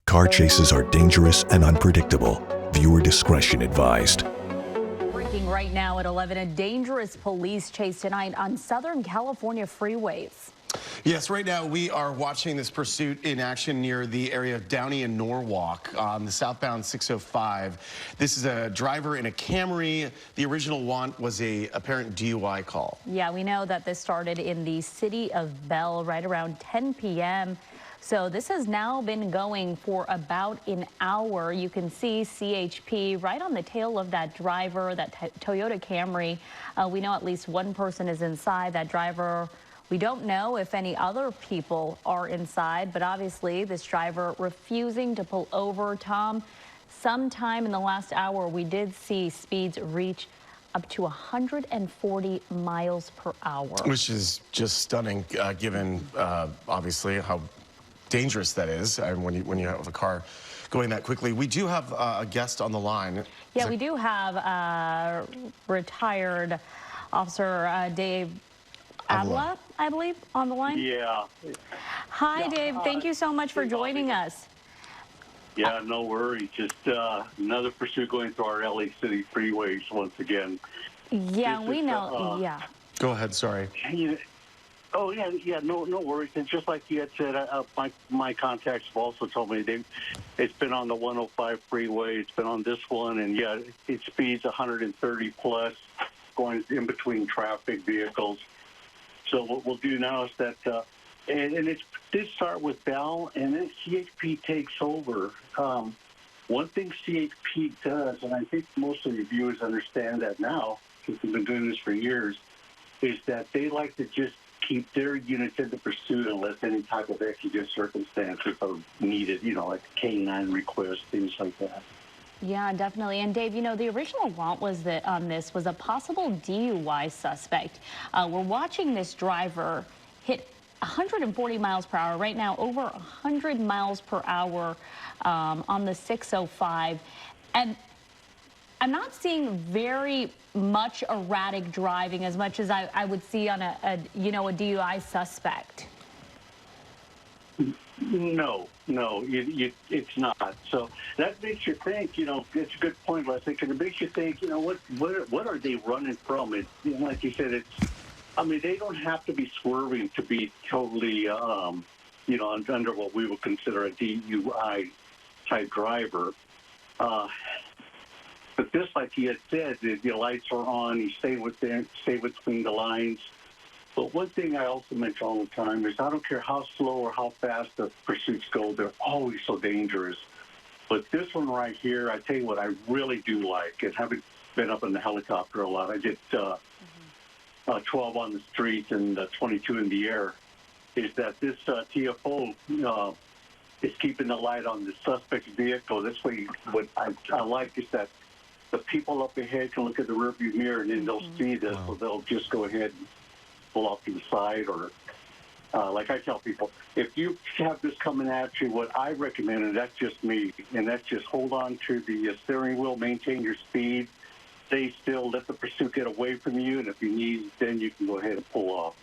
Car chases are dangerous and unpredictable. Viewer discretion advised. Breaking right now at 11, a dangerous police chase tonight on Southern California freeways. Yes, right now we are watching this pursuit in action near the area of Downey and Norwalk on the southbound 605. This is a driver in a Camry. The original want was a apparent DUI call. Yeah, we know that this started in the city of Bell right around 10 p.m. So this has now been going for about an hour. You can see CHP right on the tail of that driver, that Toyota Camry. We know at least one person is inside. That driver, we don't know if any other people are inside, but obviously this driver refusing to pull over. Tom, sometime in the last hour, we did see speeds reach up to 140 miles per hour. Which is just stunning, given obviously how dangerous that is when you have a car going that quickly. We do have a guest on the line. Yeah, we do have retired Officer Dave Avila, I believe, on the line. Yeah. Hi, Dave. Thank you so much for joining us. Yeah, no worries. Just another pursuit going through our LA City freeways once again. Yeah, we know. Yeah. Go ahead. Sorry. Oh, yeah, no worries. And just like you had said, my contacts have also told me it's been on the 105 freeway. It's been on this one, and yeah, it speeds 130 plus, going in between traffic vehicles. So what we'll do now is that, and it did start with Bell, and then CHP takes over. One thing CHP does, and I think most of the viewers understand that now, because we've been doing this for years, is that they like to just keep their units in the pursuit unless any type of exigent circumstances are needed, like K9 requests, things like that. Yeah, definitely. And Dave, the original want was that on this was a possible DUI suspect. We're watching this driver hit 140 miles per hour right now, over 100 miles per hour on the 605. And I'm not seeing very much erratic driving as much as I would see on a DUI suspect. No, it's not. So that makes you think, it's a good point, Leslie, because it makes you think, what are they running from? Like you said, they don't have to be swerving to be totally, under what we would consider a DUI type driver. But this, like he had said, the lights are on, you stay between the lines. But one thing I also mention all the time is I don't care how slow or how fast the pursuits go, they're always so dangerous. But this one right here, I tell you what I really do like, and having been up in the helicopter a lot, I did 12 on the streets and 22 in the air, is that this TFO is keeping the light on the suspect's vehicle. This way, what I like is that the people up ahead can look at the rearview mirror and then they'll see this, so they'll just go ahead and pull off to the side. Or like I tell people, if you have this coming at you, what I recommend, and that's just me, and that's just hold on to the steering wheel, maintain your speed, stay still, let the pursuit get away from you, and if you need, then you can go ahead and pull off.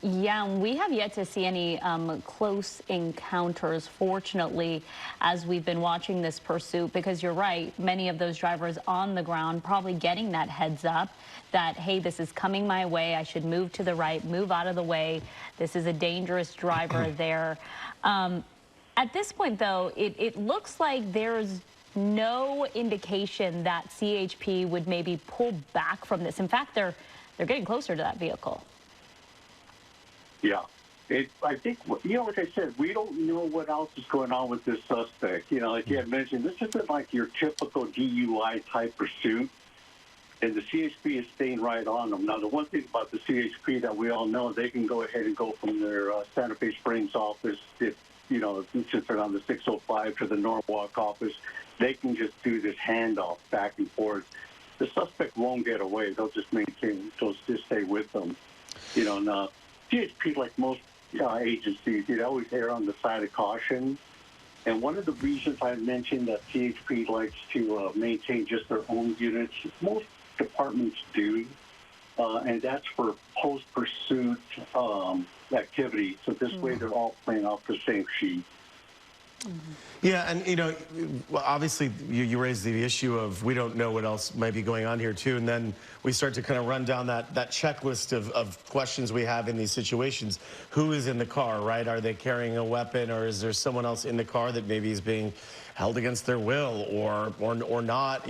Yeah, we have yet to see any close encounters, fortunately, as we've been watching this pursuit, because you're right, many of those drivers on the ground probably getting that heads up that, hey, this is coming my way, I should move to the right, move out of the way, this is a dangerous driver there. At this point, though, it looks like there's no indication that CHP would maybe pull back from this. In fact, they're getting closer to that vehicle. Yeah. I think, like I said, we don't know what else is going on with this suspect. Like you had mentioned, this isn't like your typical DUI type pursuit, and the CHP is staying right on them. Now, the one thing about the CHP that we all know, they can go ahead and go from their Santa Fe Springs office, if, since they're on the 605 to the Norwalk office, they can just do this handoff back and forth. The suspect won't get away. They'll just they'll just stay with them. And CHP, like most agencies, they always err on the side of caution. And one of the reasons I mentioned that CHP likes to maintain just their own units, most departments do, and that's for post-pursuit activity. So this way they're all playing off the same sheet. Yeah, and well, obviously you raised the issue of we don't know what else might be going on here too, and then we start to kind of run down that checklist of questions we have in these situations. Who is in the car, right? Are they carrying a weapon, or is there someone else in the car that maybe is being held against their will, or not?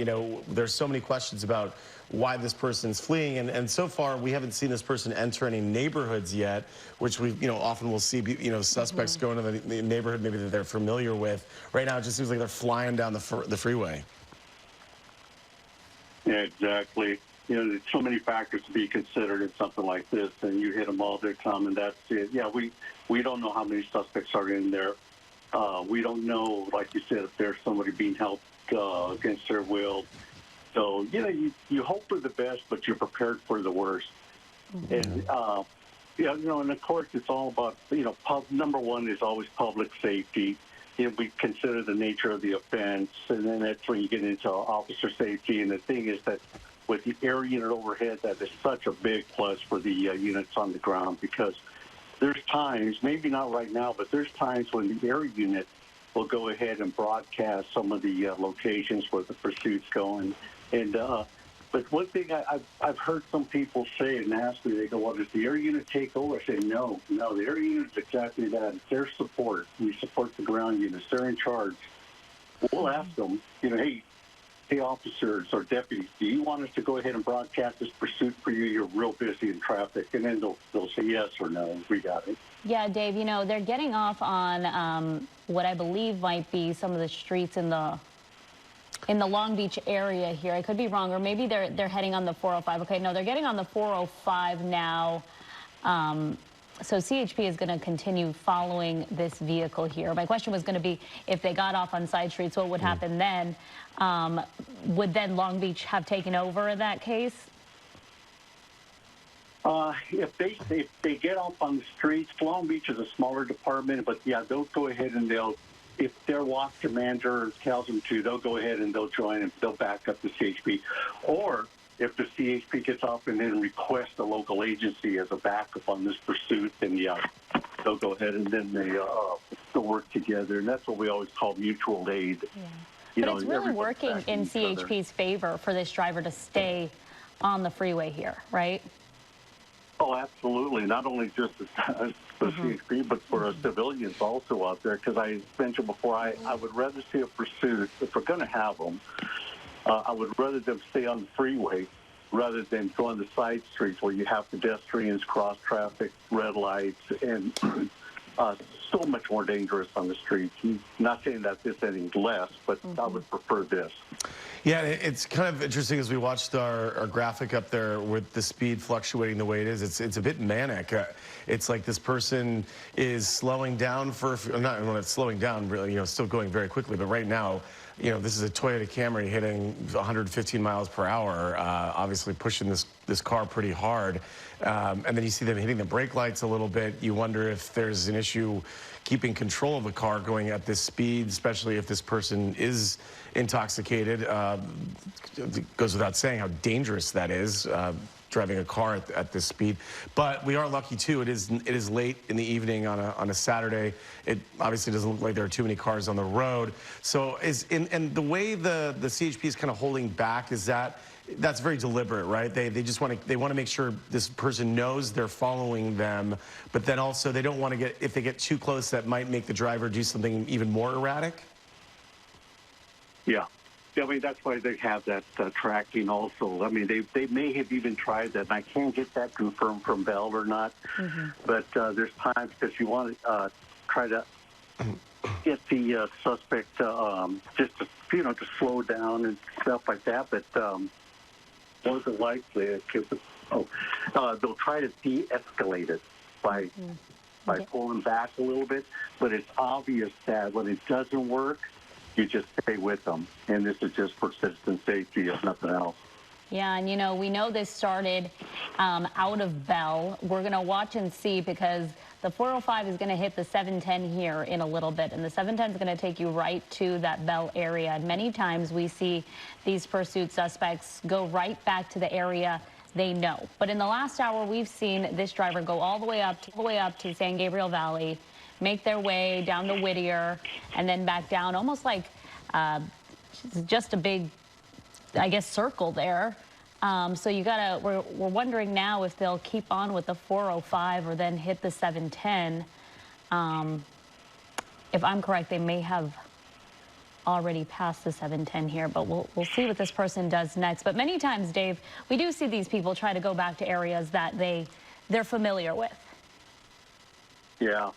There's so many questions about why this person's fleeing, and so far we haven't seen this person enter any neighborhoods yet, which we often will see suspects go into the neighborhood maybe that they're familiar with. Right now it just seems like they're flying down the freeway. Yeah, exactly. There's so many factors to be considered in something like this, and you hit them all there, Tom, and that's it. Yeah, we don't know how many suspects are in there. We don't know, like you said, if there's somebody being held against their will. So, you hope for the best, but you're prepared for the worst. And, and of course, it's all about, number one is always public safety. We consider the nature of the offense, and then that's when you get into officer safety. And the thing is that with the air unit overhead, that is such a big plus for the units on the ground, because there's times, maybe not right now, but there's times when the air unit will go ahead and broadcast some of the locations where the pursuit's going. And but one thing I've heard some people say and ask me, they go, well, does the air unit take over? I say, no, the air unit is exactly that. It's their support. We support the ground units. They're in charge. We'll ask them, hey, officers or deputies, do you want us to go ahead and broadcast this pursuit for you? You're real busy in traffic. And then they'll say yes or no. We got it. Yeah, Dave, they're getting off on what I believe might be some of the streets in the Long Beach area here. I could be wrong, or maybe they're heading on the 405. Okay, no, they're getting on the 405 now. So CHP is going to continue following this vehicle here. My question was going to be, if they got off on side streets, what would happen then? Would then Long Beach have taken over in that case? If they get off on the streets, Long Beach is a smaller department, but yeah, they'll go ahead and if their walk commander tells them to, they'll go ahead and they'll join and they'll back up the CHP. Or if the CHP gets off and then requests a local agency as a backup on this pursuit, then yeah, they'll go ahead and then they'll work together. And that's what we always call mutual aid. Yeah. But it's really working in CHP's favor for this driver to stay on the freeway here, right? Oh, absolutely. Not only just the CHP, but for civilians also out there. Because I mentioned before, I would rather see a pursuit, if we're going to have them, I would rather them stay on the freeway rather than go on the side streets where you have pedestrians, cross traffic, red lights, and so much more dangerous on the streets. Not saying that this any less, but I would prefer this. Yeah, it's kind of interesting as we watched our graphic up there with the speed fluctuating the way it is. It's a bit manic. It's like this person is slowing down not when it's slowing down, really, still going very quickly. But right now, this is a Toyota Camry hitting 115 miles per hour, obviously pushing this car pretty hard. And then you see them hitting the brake lights a little bit. You wonder if there's an issue keeping control of the car going at this speed, especially if this person is intoxicated. It goes without saying how dangerous that is, driving a car at this speed. But we are lucky too. It is late in the evening on a Saturday. It obviously doesn't look like there are too many cars on the road. So and the way the CHP is kind of holding back is that's very deliberate, right? They just want to make sure this person knows they're following them, but then also they don't want to if they get too close, that might make the driver do something even more erratic. Yeah. I mean, that's why they have that tracking also. I mean, they may have even tried that, and I can't get that confirmed from Bell or not. But there's times because you want to try to get the suspect just to slow down and stuff like that. But more than likely, they'll try to de-escalate it by pulling back a little bit. But it's obvious that when it doesn't work, you just stay with them. And this is just for citizen safety, if nothing else. Yeah, and we know this started out of Bell. We're going to watch and see, because the 405 is going to hit the 710 here in a little bit, and the 710 is going to take you right to that Bell area. And many times we see these pursuit suspects go right back to the area they know. But in the last hour, we've seen this driver go all the way up to San Gabriel Valley, make their way down to Whittier and then back down, almost like just a big, I guess, circle there. So we're wondering now if they'll keep on with the 405 or then hit the 710. If I'm correct, they may have already passed the 710 here, but we'll see what this person does next. But many times, Dave, we do see these people try to go back to areas that they're familiar with. Yeah,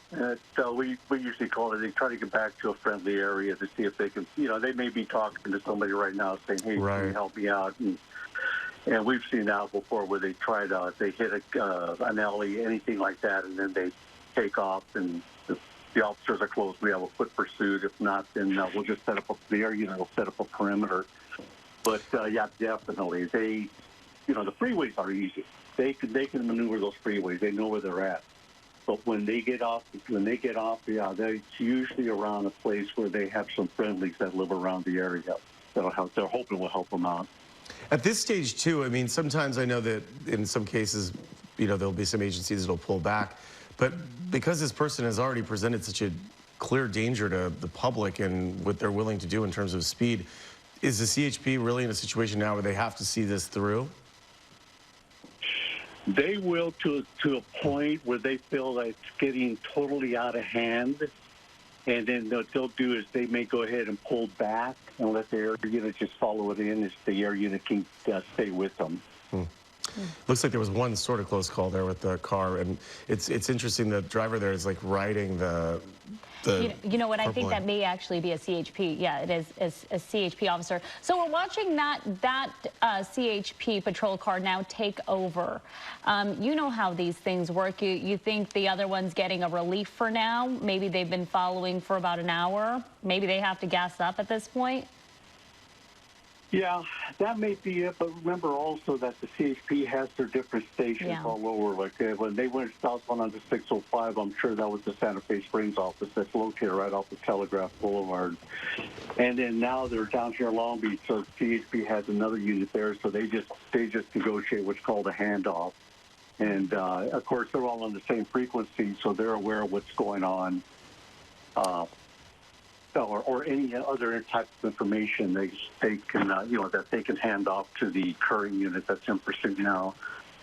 we usually call it, they try to get back to a friendly area to see if they can, they may be talking to somebody right now saying, hey, can you help me out? And we've seen that before where they they hit an alley, anything like that, and then they take off, and if the officers are close, we have a foot pursuit. If not, then we'll just set up we'll set up a perimeter. But yeah, definitely, the freeways are easy. They can maneuver those freeways. They know where they're at. But when they get off, yeah, they're usually around a place where they have some friendlies that live around the area that'll help. They're hoping will help them out. At this stage, too, I mean, sometimes I know that in some cases, there'll be some agencies that'll pull back. But because this person has already presented such a clear danger to the public and what they're willing to do in terms of speed, is the CHP really in a situation now where they have to see this through? They will to a point where they feel that it's getting totally out of hand. And then what they'll do is they may go ahead and pull back and let the air unit just follow it in as the air unit can stay with them. Looks like there was one sort of close call there with the car, and it's interesting. The driver there is like riding the you know what? I think that may actually be a CHP. Yeah, it is a CHP officer. So we're watching that CHP patrol car now take over. You know how these things work. You think the other one's getting a relief for now? Maybe they've been following for about an hour. Maybe they have to gas up at this point. Yeah, that may be it, but remember also that the CHP has their different stations all over. Like when they went southbound on the 605, I'm sure that was the Santa Fe Springs office that's located right off the Telegraph Boulevard. And then now they're down here in Long Beach, so CHP has another unit there, so they just negotiate what's called a handoff. And of course, they're all on the same frequency, so they're aware of what's going on. Or any other type of information they can that they can hand off to the current unit that's in pursuit now.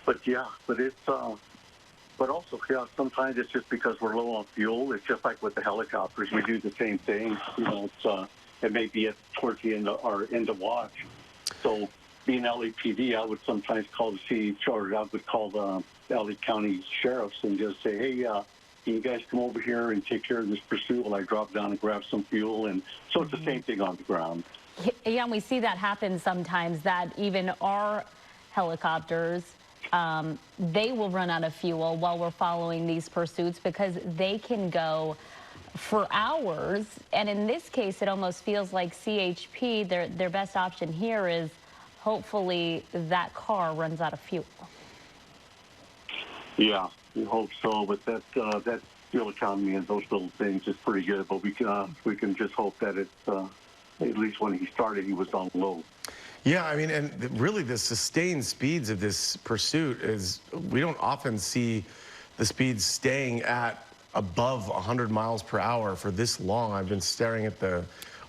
But it's but also sometimes it's just because we're low on fuel. It's just like with the helicopters, we do the same thing. It may be towards the end of our end of watch. So being LAPD, I would sometimes call the CH, or I would call the LA County sheriffs and just say, hey, can you guys come over here and take care of this pursuit while I drop down and grab some fuel? And so it's the same thing on the ground. Yeah, and we see that happen sometimes, that even our helicopters, they will run out of fuel while we're following these pursuits because they can go for hours. And in this case, it almost feels like CHP, their best option here is hopefully that car runs out of fuel. Yeah. We hope so, but that fuel economy and those little things is pretty good. But we can just hope that it's at least when he started, he was on low. Yeah, I mean, and really the sustained speeds of this pursuit is, we don't often see the speeds staying at above 100 miles per hour for this long. I've been staring at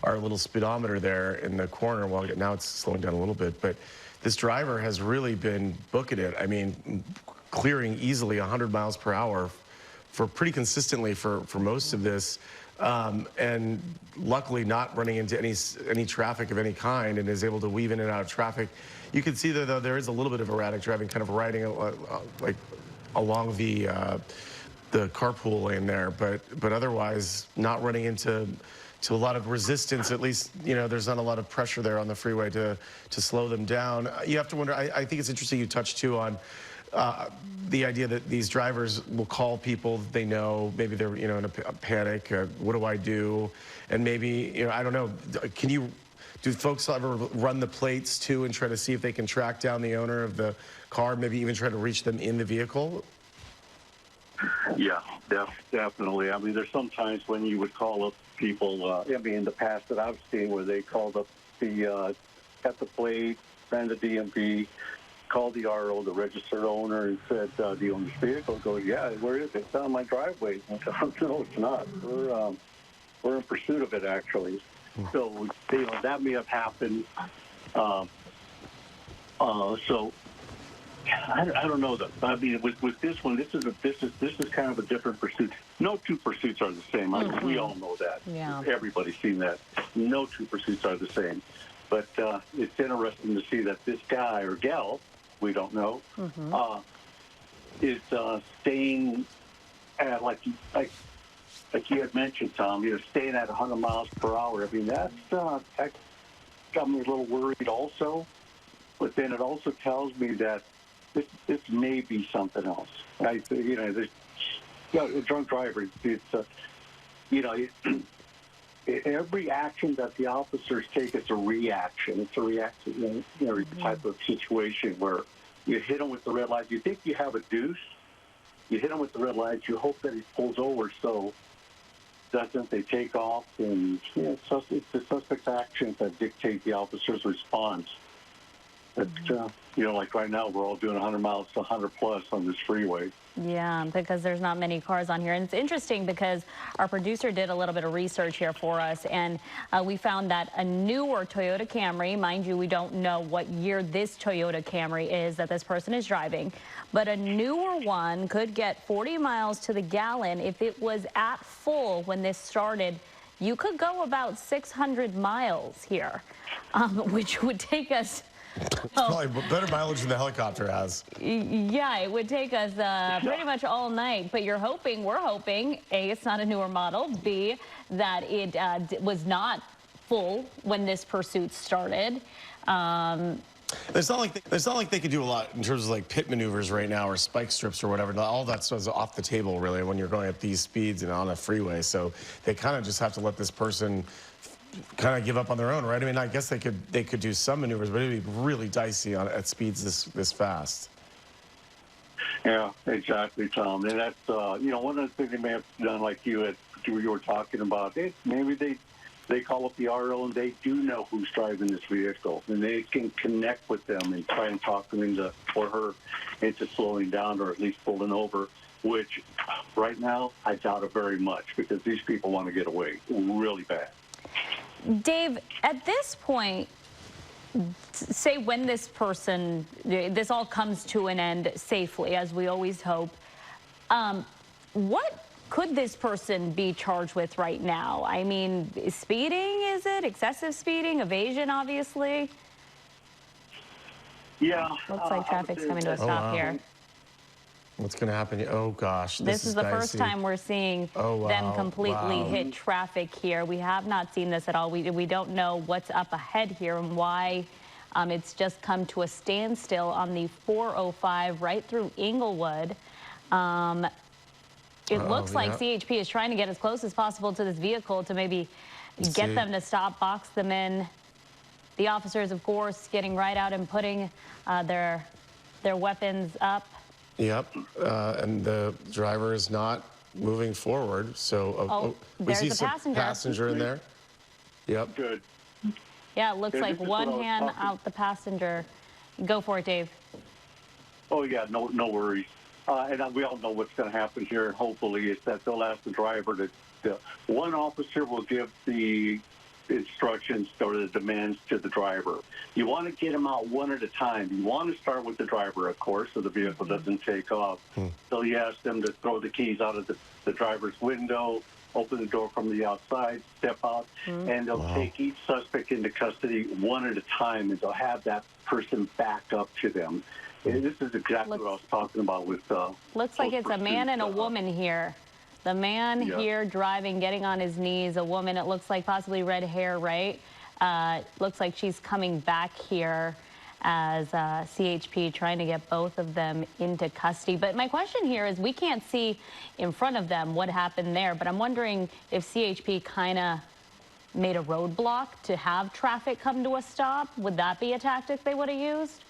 our little speedometer there in the corner. Well, now it's slowing down a little bit, but this driver has really been booking it. I mean, clearing easily 100 miles per hour for pretty consistently for most of this, and luckily not running into any traffic of any kind, and is able to weave in and out of traffic. You can see though there is a little bit of erratic driving, kind of riding like along the carpool lane there, but otherwise not running into a lot of resistance. At least there's not a lot of pressure there on the freeway to slow them down. You have to wonder. I think it's interesting you touched too on the idea that these drivers will call people they know. Maybe they're in a panic. What do I do? And maybe I don't know. Do folks ever run the plates too and try to see if they can track down the owner of the car? Maybe even try to reach them in the vehicle. Yeah, definitely. I mean, there's sometimes when you would call up people. In the past that I've seen where they called up got the plate, ran the DMV, called the RO, the registered owner, and said, "Do you own this vehicle?" Goes, "Yeah, where is it?" "It's on my driveway." I go, "No, it's not. We're in pursuit of it, actually." So, that may have happened. So I don't know though. I mean, with this one, this is kind of a different pursuit. No two pursuits are the same. We all know that. Yeah. Everybody's seen that. No two pursuits are the same. But it's interesting to see that this guy or gal, we don't know, is staying at like you had mentioned, Tom. Staying at 100 miles per hour. I mean, that got me a little worried also. But then it also tells me that this may be something else. A drunk driver. It's every action that the officers take is a reaction. It's a reaction, type of situation where you hit them with the red light. You think you have a deuce. You hit him with the red light. You hope that he pulls over, so doesn't they take off? And it's the suspect's actions that dictate the officer's response. But, like right now, we're all doing 100 miles to 100 plus on this freeway. Yeah, because there's not many cars on here. And it's interesting because our producer did a little bit of research here for us, and we found that a newer Toyota Camry, mind you, we don't know what year this Toyota Camry is that this person is driving, but a newer one could get 40 miles to the gallon. If it was at full when this started, you could go about 600 miles here, which would take us... It's probably better mileage than the helicopter has. Yeah, it would take us pretty much all night. But we're hoping, A, it's not a newer model, B, that it was not full when this pursuit started. It's not like they could do a lot in terms of like pit maneuvers right now or spike strips or whatever. All that stuff is off the table really when you're going at these speeds and on a freeway. So they kind of just have to let this person kind of give up on their own, right? I mean, I guess they could do some maneuvers, but it'd be really dicey at speeds this fast. Yeah, exactly, Tom. And that's one of the things they may have done, like you were talking about. Maybe they call up the RO and they do know who's driving this vehicle, and they can connect with them and try and talk them into slowing down or at least pulling over. Which, right now, I doubt it very much because these people want to get away really bad. Dave, at this point, say when this all comes to an end safely, as we always hope, what could this person be charged with right now? I mean, speeding, is it? Excessive speeding, evasion, obviously? Yeah. Looks like traffic's coming to a stop here. What's going to happen? Oh, gosh. This is the first time we're seeing them completely hit traffic here. We have not seen this at all. We don't know what's up ahead here and why it's just come to a standstill on the 405 right through Inglewood. It looks like CHP is trying to get as close as possible to this vehicle to maybe get them to stop, box them in. The officers, of course, getting right out and putting their weapons up. Yep, and the driver is not moving forward. So we see some passenger in there. Yep. Good. Yeah, it looks like one hand out the passenger. Go for it, Dave. Oh yeah, no worries. And we all know what's going to happen here. Hopefully, is that they'll ask the driver to. One officer will give the instructions or the demands to the driver. You want to get them out one at a time. You want to start with the driver, of course, so the vehicle doesn't take off. So you ask them to throw the keys out of the driver's window, open the door from the outside, step out, and they'll take each suspect into custody one at a time, and they'll have that person back up to them. And this is exactly what I was talking about with... looks like it's a man and a woman here. The man here driving, getting on his knees, a woman, it looks like possibly red hair, right? Looks like she's coming back here as CHP trying to get both of them into custody. But my question here is we can't see in front of them what happened there, but I'm wondering if CHP kind of made a roadblock to have traffic come to a stop. Would that be a tactic they would have used?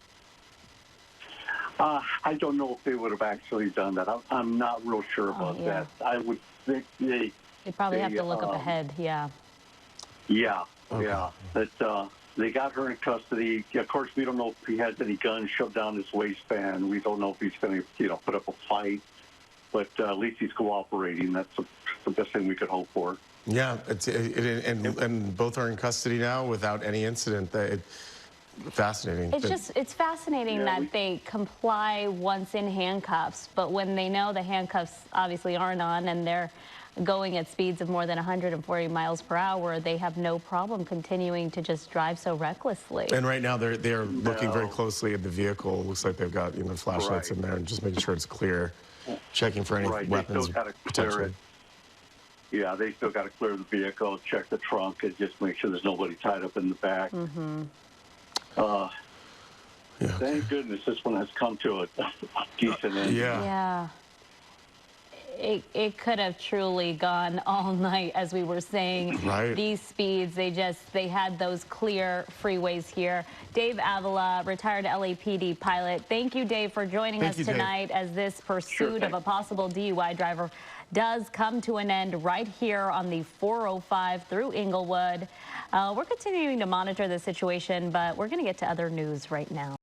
I don't know if they would have actually done that. I'm not real sure about that. I would think they probably have to look up ahead, yeah. Yeah, yeah. But They got her in custody. Of course, we don't know if he has any guns shoved down his waistband. We don't know if he's going to, put up a fight. But at least he's cooperating. That's the best thing we could hope for. Yeah, and both are in custody now without any incident. Fascinating. It's fascinating that they comply once in handcuffs, but when they know the handcuffs obviously aren't on and they're going at speeds of more than 140 miles per hour, they have no problem continuing to just drive so recklessly. And right now they're looking very closely at the vehicle. Looks like they've got flashlights in there and just making sure it's clear, checking for any weapons. They still got to clear it. Yeah, they still got to clear the vehicle, check the trunk, and just make sure there's nobody tied up in the back. Thank goodness this one has come to a decent end. Yeah. It could have truly gone all night, as we were saying. Right. These speeds, they had those clear freeways here. Dave Avila, retired LAPD pilot. Thank you, Dave, for joining us tonight as this pursuit of a possible DUI driver does come to an end right here on the 405 through Inglewood. We're continuing to monitor the situation, but we're going to get to other news right now.